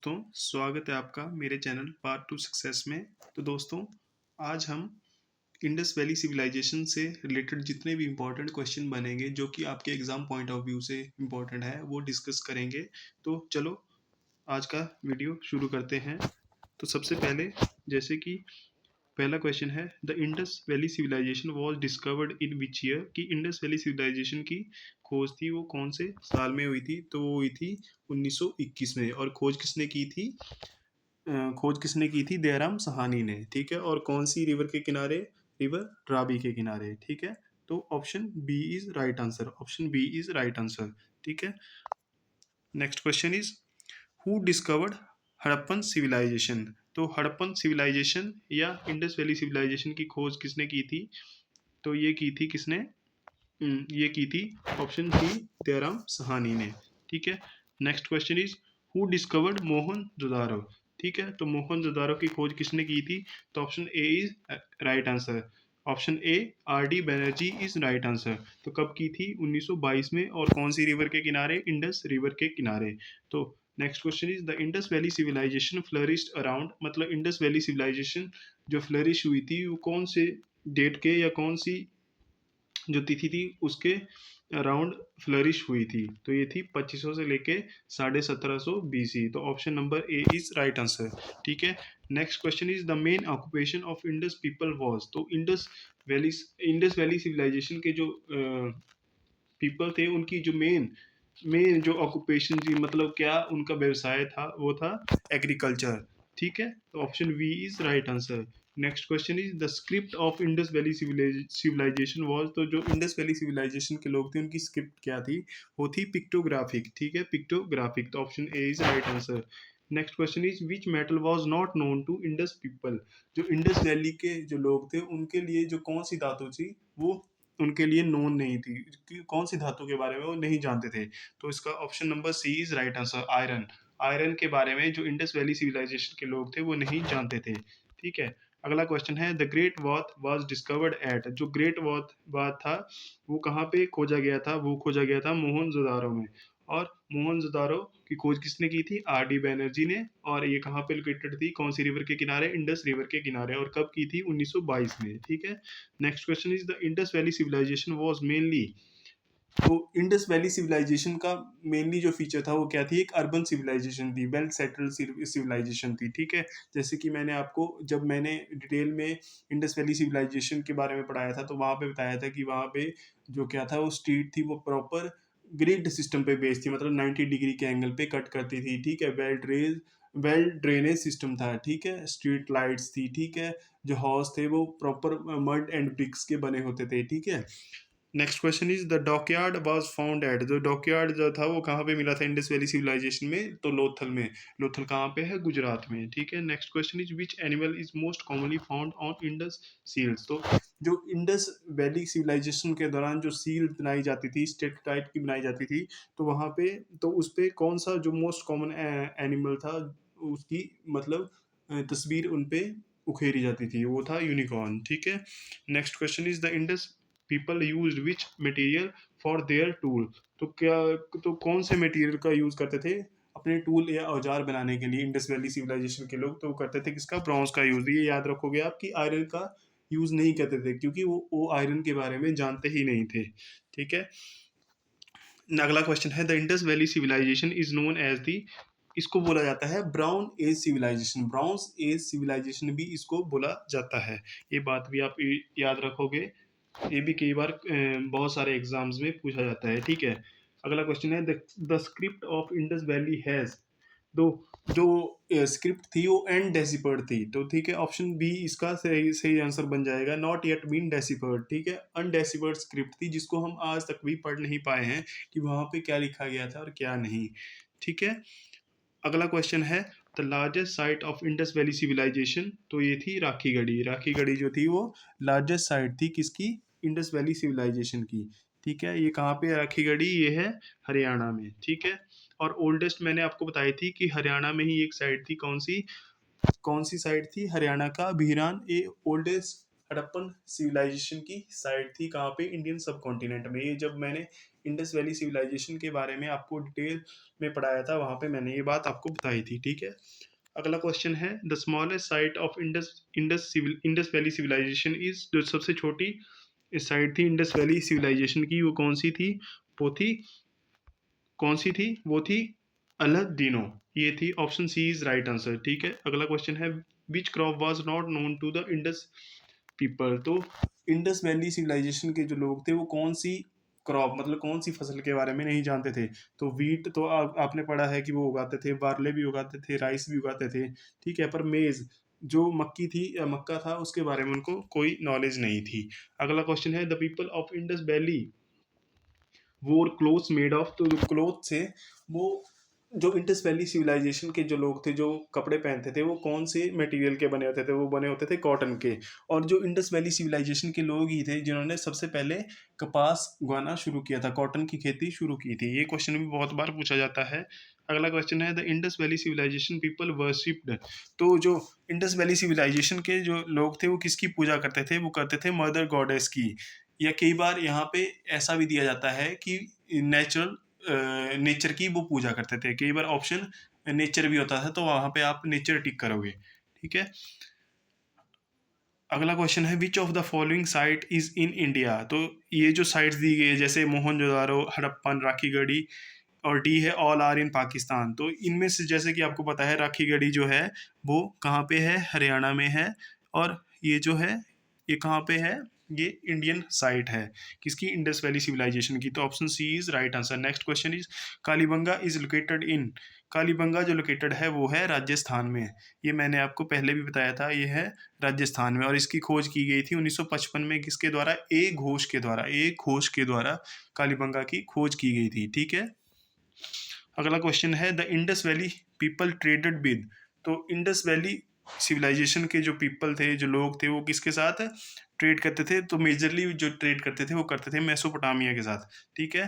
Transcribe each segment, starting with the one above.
दोस्तों, स्वागत है आपका मेरे चैनल पार्ट टू सक्सेस में। तो दोस्तों, आज हम इंडस वैली सिविलाइजेशन से रिलेटेड जितने भी इम्पोर्टेंट क्वेश्चन बनेंगे जो कि आपके एग्जाम पॉइंट ऑफ व्यू से इम्पोर्टेंट है वो डिस्कस करेंगे। तो चलो आज का वीडियो शुरू करते हैं। तो सबसे पहले जैसे कि पहला क्वेश्चन है, the Indus valley civilisation was discovered in which year? कि इंडस वैली सिविलाइजेशन की खोज थी वो कौन से साल में हुई थी? तो वो हुई थी 1921 में। और खोज किसने की थी? दयाराम सहानी ने। ठीक है। और कौन सी रिवर के किनारे? रिवर रावी के किनारे। ठीक है। तो option B is right answer. Option B is right answer. ठीक है। Next question is, who discovered Harappan civilisation? तो हड़प्पन सिविलाइजेशन या इंडस वैली सिविलाइजेशन की खोज किसने की थी? तो ये की थी किसने? ये की थी ऑप्शन सी दयाराम सहानी ने। ठीक है। Next question is, who discovered Mohenjodaro? ठीक है। तो मोहनजोदारो की खोज किसने की थी? तो option A is right answer. Option A R D Banerjee is right answer. तो कब की थी? 1922 में। और कौन सी रिवर के किनारे? इंडस रिवर के किनारे। तो next question is, the Indus valley civilisation flourished around? मतलब इंडस वैली सिविलाइजेशन जो फ्लरिश हुई थी वो कौन से डेट के या कौन सी जो तिथि थी उसके अराउंड फ्लरिश हुई थी? तो ये थी 2500 से लेके 1750 बीसी। तो option number A is right answer. ठीक है। Next question is, the main occupation of Indus people was? तो इंडस वैली सिविलाइजेशन के जो पीपल थे उनकी जो मेन मेन जो ऑक्यूपेशन थी, मतलब क्या उनका व्यवसाय था, वो था एग्रीकल्चर। ठीक है। तो option B is right answer. Next question is, the script of Indus valley civilisation was? तो जो इंडस वैली सिविलाइजेशन के लोग थे उनकी स्क्रिप्ट क्या थी? वो थी पिक्टोग्राफिक। ठीक है, पिक्टोग्राफिक। तो option A is right answer. Next question is, which metal was not known to Indus people? जो इंडस वैली के जो लोग थे उनके लिए जो कौन सी धातु थी वो उनके लिए नोन नहीं थी, कि कौन सी धातु के बारे में वो नहीं जानते थे? तो इसका option number C is right answer, iron. Iron के बारे में जो इंडस वैली सिविलाइजेशन के लोग थे वो नहीं जानते थे। ठीक है। अगला क्वेश्चन है, the great bath was discovered at? जो ग्रेट वॉथ बात था वो कहाँ पे खोजा गया था? वो खोजा गया था मोहनजोदारो में। और मोहनजोदारो की खोज किसने की थी? आर डी बैनर्जी ने। और ये कहाँ पे लोकेटेड थी? कौन सी रिवर के किनारे? इंडस रिवर के किनारे। और कब की थी? 1922 में। ठीक है। Next question is, the Indus valley civilisation was mainly? तो इंडस वैली सिविलाइजेशन का मेनली जो फीचर था वो क्या थी? एक अर्बन सिविलाइजेशन थी, वेल सेटल्ड सिविलाइजेशन थी। ठीक है। जैसे कि मैंने आपको जब मैंने डिटेल में इंडस वैली सिविलाइजेशन के बारे में पढ़ाया था तो वहाँ पे बताया था कि वहाँ पे जो क्या था वो स्ट्रीट थी वो प्रॉपर ग्रिड सिस्टम पे बेस्ड थी, मतलब 90 डिग्री के एंगल पे कट करती थी। ठीक है। वेल ड्रेनेज सिस्टम था। ठीक है। स्ट्रीट लाइट्स थी। ठीक है। जो हाउस थे वो प्रॉपर मड एंड ब्रिक्स के बने होते थे। ठीक है। Next question is, the dockyard was found at? जो डॉकयार्ड जो था वो कहाँ पे मिला था इंडस वैली सिविलाइजेशन में? तो लोथल में। लोथल कहाँ पे है? गुजरात में। ठीक है। Next question is, which animal is most commonly found on Indus seals? तो जो इंडस वैली सिविलाइजेशन के दौरान जो सील बनाई जाती थी, स्टेट टाइप की बनाई जाती थी, तो वहाँ पे तो उस पे कौन सा जो मोस्ट कॉमन एनिमल था उसकी मतलब तस्वीर उन पे उखेरी जाती थी, वो था यूनिकॉर्न। ठीक है। Next question is, the Indus people use which material for their tool? तो क्या तो कौन से मटेरियल का यूज करते थे अपने टूल या औजार बनाने के लिए इंडस वैली सिविलाइजेशन के लोग? तो वो करते थे किसका? ब्रॉन्ज का यूज। ये याद रखोगे आप कि आयरन का यूज नहीं करते थे क्योंकि वो आयरन के बारे में जानते ही नहीं थे। ठीक है। अगला क्वेश्चन है, the Indus valley civilisation is known as the? इसको बोला जाता है brown age civilisation. Brown age civilisation भी इसको बोला जाता है। ये बात भी आप याद रखोगे। ये भी कई बार बहुत सारे एग्जाम्स में पूछा जाता है। ठीक है। अगला क्वेश्चन है, the script of Indus valley has? दो जो स्क्रिप्ट थी वो एंड डेसिपर्ड थी। तो ठीक है, ऑप्शन बी इसका सही सही आंसर बन जाएगा, नॉट येट बीन डेसिपर्ड। ठीक है। अनडेसिपर्ड स्क्रिप्ट थी जिसको हम आज तक भी पढ़ नहीं पाए हैं कि वहाँ पे क्या लिखा गया था और क्या नहीं। ठीक है। अगला क्वेश्चन है, the largest site of Indus valley civilisation? तो ये थी राखीगढ़ी। राखीगढ़ी जो थी वो लार्जेस्ट साइट थी किसकी? इंडस वैली सिविलाइजेशन की। ठीक है। ये कहाँ पे है राखीगढ़ी? ये है हरियाणा में। ठीक है। और ओल्डेस्ट मैंने आपको बताई थी कि हरियाणा में ही एक साइट थी, कौन सी साइट थी? हरियाणा का भीरान। ये ओल्डेस्ट हड़प्पन सिविलाइजेशन की साइट थी। कहाँ पे? इंडियन सब कॉन्टिनेंट में। ये जब मैंने इंडस वैली सिविलाइजेशन के बारे में आपको डिटेल में पढ़ाया था, वहाँ पे मैंने ये बात आपको बताई थी, ठीक है। अगला क्वेश्चन है the smallest site of Indus valley civilisation is, जो सबसे छोटी साइट थी इंडस वैली सिविलाइजेशन की, वो कौन सी थी? वो थी, कौन सी थी? वो थी अलादीनो, ये थी। Option C is right answer, ठीक है। अगला क्वेश्चन है which crop was not known to the Indus people, तो इंडस वैली सिविलाइजेशन के जो लोग थे वो कौन सी क्रॉप, मतलब कौन सी फसल के बारे में नहीं जानते थे? तो वीट तो आपने पढ़ा है कि वो उगाते थे, बार्ले भी उगाते थे, राइस भी उगाते थे, ठीक है। पर मेज, जो मक्की थी या मक्का था, उसके बारे में उनको कोई नॉलेज नहीं थी। अगला क्वेश्चन है the people of Indus valley वोर क्लोथ्स मेड ऑफ, तो जो क्लोथ थे वो, जो इंडस वैली सिविलाइजेशन के जो लोग थे जो कपड़े पहनते थे वो कौन से मटेरियल के बने होते थे? वो बने होते थे कॉटन के। और जो इंडस वैली सिविलाइजेशन के लोग ही थे जिन्होंने सबसे पहले कपास उगाना शुरू किया था, कॉटन की खेती शुरू की थी। ये क्वेश्चन भी बहुत बार पूछा जाता है। अगला क्वेश्चन है the Indus valley civilisation people worshipped, तो जो इंडस वैली सिविलाइजेशन के जो लोग थे वो किसकी पूजा करते थे? वो करते थे मदर गॉडेस की। या कई बार यहाँ पे ऐसा भी दिया जाता है कि नेचर की वो पूजा करते थे। कई बार ऑप्शन नेचर भी होता था, तो वहां पे आप नेचर टिक करोगे, ठीक है। अगला क्वेश्चन है which of the following site is in India, तो ये जो साइट्स दी गई है जैसे मोहनजोदारो, हड़प्पन, राखीगढ़ी और डी है ऑल आर इन पाकिस्तान, तो इनमें से जैसे कि आपको पता है राखीगढ़ी जो है वो कहाँ पे है? हरियाणा में है। और ये जो है ये कहाँ पे है? ये इंडियन साइट है किसकी? इंडस वैली सिविलाइजेशन की। तो option C is right answer. Next question is Kalibangan is located in, Kalibangan जो लोकेटेड है वो है राजस्थान में। ये मैंने आपको पहले भी बताया था, ये है राजस्थान में। और इसकी खोज की गई थी 1955 में, किसके द्वारा? ए घोष के द्वारा, ए घोष के द्वारा कालीबंगा की खोज की गई थी, ठीक है। अगला क्वेश्चन है the Indus valley people traded with, तो इंडस वैली सिविलाइजेशन के जो पीपल थे, जो लोग थे, वो किसके साथ ट्रेड करते थे? तो मेजरली जो ट्रेड करते थे वो करते थे मेसोपोटामिया के साथ, ठीक है।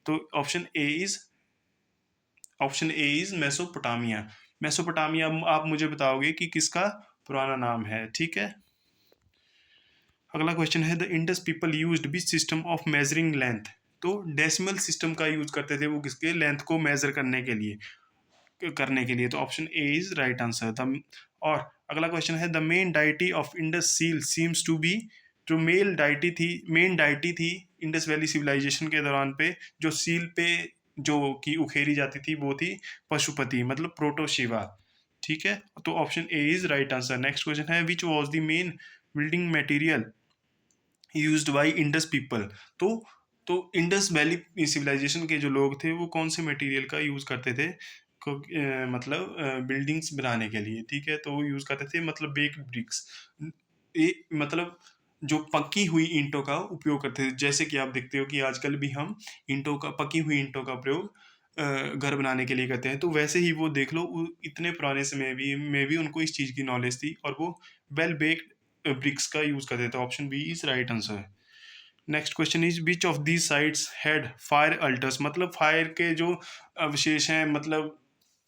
तो option A is Mesopotamia. Mesopotamia आप मुझे बताओगे कि किसका पुराना नाम है, ठीक है। अगला क्वेश्चन है the Indus people used which system of measuring length, तो डेसिमल सिस्टम का यूज करते थे वो किसके? लेंथ को मेजर करने के लिए तो option A is right answer. The और अगला क्वेश्चन है the main deity of Indus seal seems to be, जो मेन डाइटी थी इंडस वैली सिविलाइजेशन के दौरान पे, जो सील पे जो की उखेरी जाती थी वो थी पशुपति, मतलब प्रोटोशिवा, ठीक है। तो option A is right answer. Next question है which was the main building material used by Indus people, तो इंडस वैली सिविलाइजेशन के जो लोग थे वो कौन से मटेरियल का यूज करते थे मतलब बिल्डिंग्स बनाने के लिए, ठीक है। तो वो यूज करते थे मतलब बेक्ड ब्रिक्स, ये मतलब जो पकी हुई ईंटों का उपयोग करते थे। जैसे कि आप देखते हो कि आजकल भी हम पकी हुई ईंटों का प्रयोग घर बनाने के लिए करते हैं, तो वैसे ही वो देख लो इतने पुराने समय में भी उनको इस चीज़ की नॉलेज थी और वो वेल बेक्ड ब्रिक्स का यूज करते थे। Option B is right answer. Next question is which of these sites had fire altars, मतलब फायर के जो अवशेष हैं, मतलब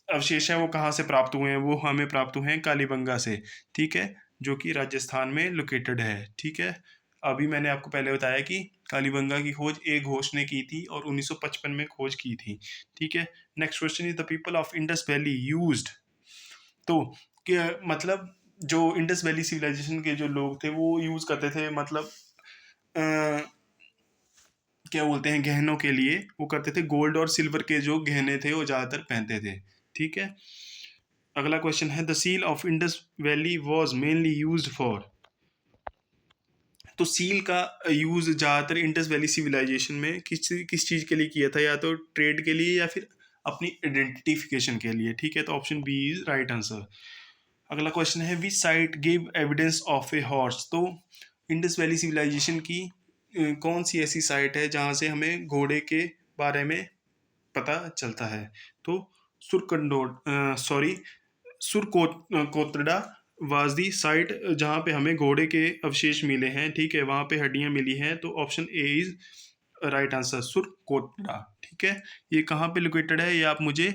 अवशेष हैं वो कहाँ से प्राप्त हुए हैं? वो हमें प्राप्त हुए हैं कालीबंगा से, ठीक है, जो कि राजस्थान में लोकेटेड है, ठीक है। अभी मैंने आपको पहले बताया कि कालीबंगा की खोज ए घोष ने की थी और 1955 में खोज की थी, ठीक है। Next question is the people of Indus valley used, तो क्या मतलब जो इंडस वैली सिविलाइजेशन के जो लोग थे वो यूज करते थे, मतलब क्या बोलते हैं, गहनों के लिए वो करते थे गोल्ड और सिल्वर के जो गहने थे वो ज़्यादातर पहनते थे, ठीक है। अगला क्वेश्चन है the seal of Indus valley was mainly use for, तो सील का यूज ज़्यादातर इंडस वैली सिविलाइजेशन में किस किस चीज़ के लिए किया था? या तो ट्रेड के लिए या फिर अपनी आइडेंटिफिकेशन के लिए, ठीक है। तो option B is right answer. अगला क्वेश्चन है which site give evidence of a horse, तो इंडस वैली सिविलाइजेशन की कौन सी ऐसी साइट है जहाँ से हमें घोड़े के बारे में पता चलता है? तो सुरकोतड़ा वाज दी साइट जहाँ पे हमें घोड़े के अवशेष मिले हैं, ठीक है, वहाँ पे हड्डियाँ मिली हैं। तो option A is right answer, Surkotada, ठीक है। ये कहाँ पे लोकेटेड है ये आप मुझे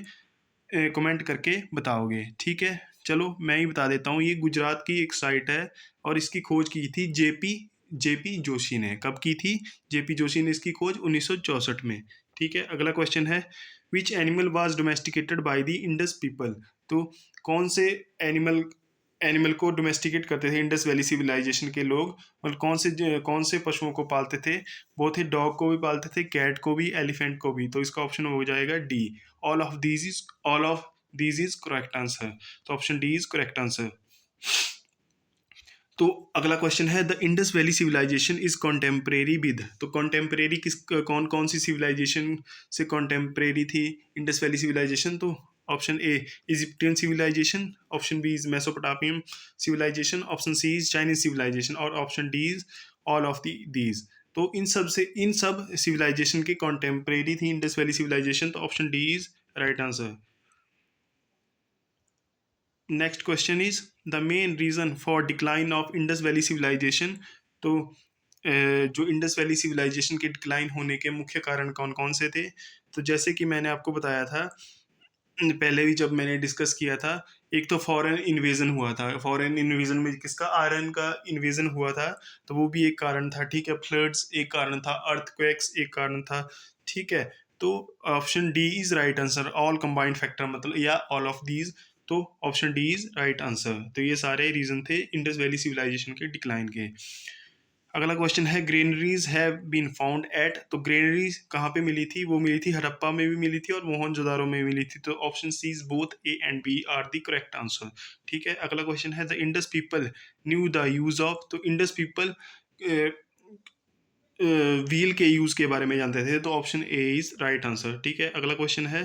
कमेंट करके बताओगे, ठीक है। चलो मैं ही बता देता हूँ, ये गुजरात की एक साइट है और इसकी खोज की थी जेपी जेपी जोशी ने। कब की थी? जेपी जोशी ने इसकी खोज 1964 में। ठीक है, अगला क्वेश्चन है which animal was domesticated by the Indus people. तो कौन से एनिमल एनिमल को डोमेस्टिकेट करते थे इंडस वैली सिविलाइजेशन के लोग, और कौन से पशुओं को पालते थे? वो थे डॉग को भी पालते थे, कैट को भी, एलिफेंट को भी। तो इसका ऑप्शन हो जाएगा D, all of these is correct answer. तो option D is correct answer. तो अगला क्वेश्चन है the Indus valley civilisation is contemporary with. तो कॉन्टेम्परेरी कौन कौन सी सिविलाइजेशन से कॉन्टेम्परेरी थी इंडस वैली सिविलाइजेशन? तो option A Egyptian civilization, option B is Mesopotamian civilization, option C is Chinese civilization, और option D is all of these. तो इन सब सिविलाइजेशन के कॉन्टेम्परेरी थी इंडस वैली सिविलाइजेशन। तो option D is right answer. Next question is the main reason for decline of Indus valley civilisation. तो जो Indus valley civilisation के decline होने के मुख्य कारण कौन कौन से थे? तो जैसे कि मैंने आपको बताया था पहले भी जब मैंने डिस्कस किया था, एक तो फॉरेन इन्वेजन हुआ था। फॉरेन इन्वेजन में किसका? आयरन का इन्वेजन हुआ था, तो वो भी एक कारण था। ठीक है, फ्लड्स एक कारण था, अर्थक्वेक्स एक कारण था। ठीक है, तो option D is right answer, all combined factor मतलब, या ऑल ऑफ दीज। तो option D is right answer. तो ये सारे रीजन थे इंडस वैली सिविलाइजेशन के डिक्लाइन के। अगला क्वेश्चन है granaries have been found at. तो ग्रेनरीज कहाँ पे मिली थी? वो मिली थी हड़प्पा में भी मिली थी और मोहनजोदारो में मिली थी। तो option C is both A and B are the correct answer. ठीक है, अगला क्वेश्चन है the Indus people knew the use of. तो इंडस पीपल व्हील के यूज के बारे में जानते थे। तो option A is right answer. ठीक है, अगला क्वेश्चन है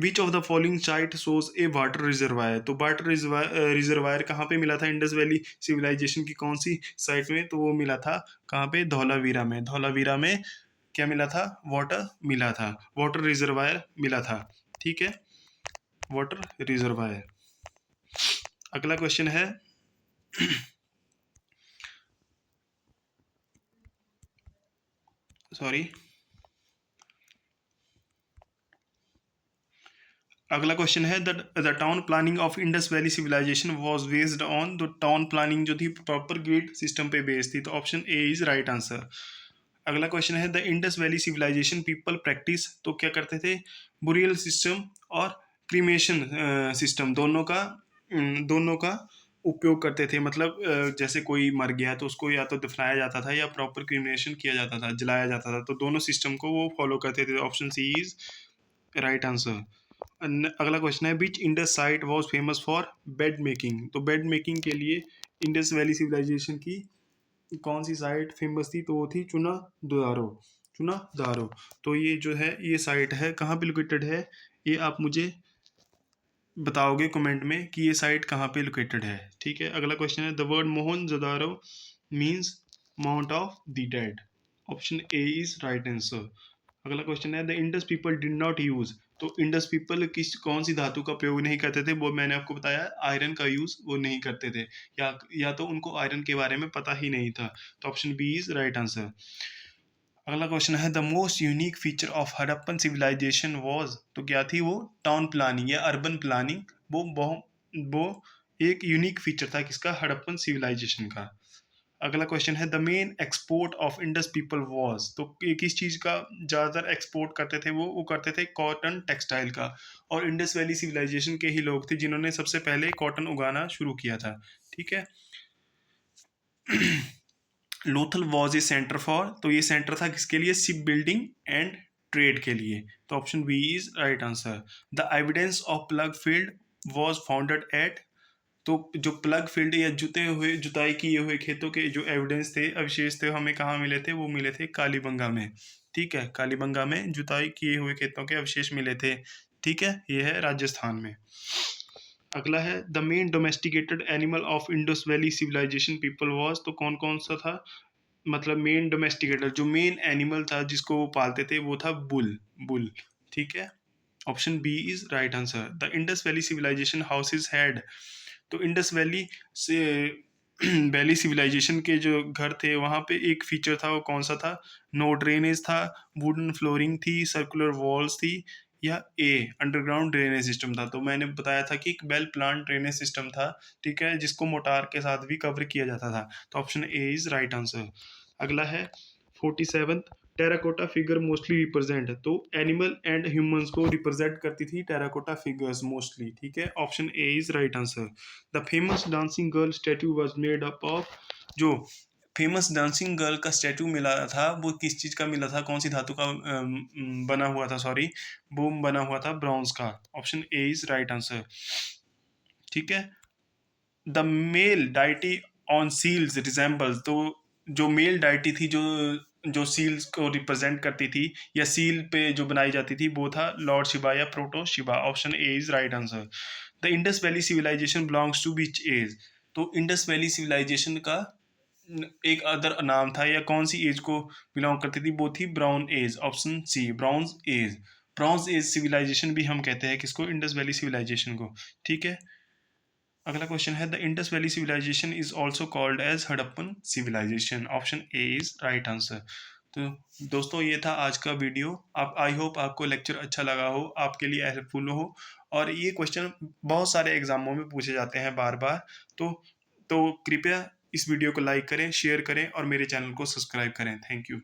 which of the following site shows a water reservoir. तो वाटर रिजर्वायर कहाँ पे मिला था इंडस वैली सिविलाइजेशन की कौन सी साइट में? तो वो मिला था कहाँ पे? धौलावीरा में। धौलावीरा में क्या मिला था? वाटर मिला था, वाटर रिजर्वायर मिला था। ठीक है, वाटर रिजर्वायर। अगला क्वेश्चन है सॉरी, अगला क्वेश्चन है the town planning of Indus valley civilisation was based on. The town planning जो थी प्रॉपर ग्रिड सिस्टम पे बेस्ड थी। तो option A is right answer. अगला क्वेश्चन है the Indus valley civilisation people practice. तो क्या करते थे? बुरियल सिस्टम और क्रीमेशन सिस्टम दोनों का उपयोग करते थे। मतलब जैसे कोई मर गया तो उसको या तो दफनाया जाता था या प्रॉपर क्रीमेशन किया जाता था, जलाया जाता था। तो दोनों सिस्टम को वो फॉलो करते थे। Option C is right answer. अगला क्वेश्चन है which Indus site was famous for bead making. तो बेड मेकिंग के लिए इंडस वैली सिविलाइजेशन की कौन सी साइट फेमस थी? तो वो थी चुना दारो। चुना दारो। तो ये जो है ये साइट है कहाँ पे लोकेटेड है? ये आप मुझे बताओगे कमेंट में कि ये साइट कहाँ पे लोकेटेड है। ठीक है, अगला क्वेश्चन है the word Mohenjodaro means mount of the dead. Option A is right answer. अगला क्वेश्चन है the Indus people did not use. तो इंडस पीपल किस कौन सी धातु का प्रयोग नहीं करते थे? वो मैंने आपको बताया, आयरन का यूज वो नहीं करते थे, या तो उनको आयरन के बारे में पता ही नहीं था। तो option B is right answer. अगला क्वेश्चन है the most unique feature of Harappan civilisation was. तो क्या थी वो? टाउन प्लानिंग या अर्बन प्लानिंग। वो एक यूनिक फीचर था किसका? हड़प्पन सिविलाइजेशन का। अगला क्वेश्चन है the main export of Indus people was. तो किस चीज का ज्यादातर एक्सपोर्ट करते थे? वो करते थे कॉटन टेक्सटाइल का। और इंडस वैली सिविलाइजेशन के ही लोग थे जिन्होंने सबसे पहले कॉटन उगाना शुरू किया था। ठीक है, Lothal was a centre for. तो ये सेंटर था किसके लिए? शिप बिल्डिंग एंड ट्रेड के लिए। तो option B is right answer. The evidence of plough field was founded at. तो जो प्लग फील्ड या जुताई किए हुए खेतों के जो एविडेंस थे, अवशेष थे, हमें कहाँ मिले थे? वो मिले थे कालीबंगा में। ठीक है, कालीबंगा में जुताई किए हुए खेतों के अवशेष मिले थे। ठीक है, ये है राजस्थान में। अगला है the main domesticated animal of Indus valley civilisation people was. तो कौन कौन सा था? मतलब मेन डोमेस्टिकेटेड जो मेन एनिमल था जिसको वो पालते थे वो था बुल। बुल। ठीक है, option B is right answer. The Indus valley civilisation houses had. तो इंडस वैली से वैली सिविलाइजेशन के जो घर थे वहाँ पे एक फीचर था, वो कौन सा था? नो ड्रेनेज था, वुडन फ्लोरिंग थी, सर्कुलर वॉल्स थी, या ए अंडरग्राउंड ड्रेनेज सिस्टम था। तो मैंने बताया था कि एक वेल प्लान ड्रेनेज सिस्टम था। ठीक है, जिसको मोटार के साथ भी कवर किया जाता था। तो option A is right answer. अगला है 47th, terracotta figure mostly represent, तो एनिमल एंड ह्यूमंस को रिप्रेजेंट करती थी टेराकोटा फिगर्स मोस्टली, ठीक है। Option A is right answer. The famous dancing girl statute was made up of, जो famous dancing girl का स्टैट्यू मिला था वो किस चीज का मिला था, कौन सी धातु का बना हुआ था, सॉरी, वो बना हुआ था ब्रॉन्ज का। Option A is right answer, ठीक है। The male deity on seals resembles, तो जो मेल डाइटी थी जो सील्स को रिप्रेजेंट करती थी या सील पे जो बनाई जाती थी वो था लॉर्ड शिवा या proto Shiva. Option A is right answer. The Indus valley civilisation belongs to which age, तो इंडस वैली सिविलाइजेशन का एक अदर नाम था या कौन सी एज को बिलोंग करती थी, वो थी brown age. Option C browns age. Bronze age civilisation भी हम कहते हैं किसको, इंडस वैली सिविलाइजेशन को, ठीक है। अगला क्वेश्चन है the Indus valley civilisation is also called as Harappan civilisation. Option A is right answer. तो दोस्तों ये था आज का वीडियो। आप, आई होप आपको लेक्चर अच्छा लगा हो, आपके लिए हेल्पफुल हो, और ये क्वेश्चन बहुत सारे एग्जामों में पूछे जाते हैं बार बार। तो कृपया इस वीडियो को लाइक करें, शेयर करें और मेरे चैनल को सब्सक्राइब करें। Thank you.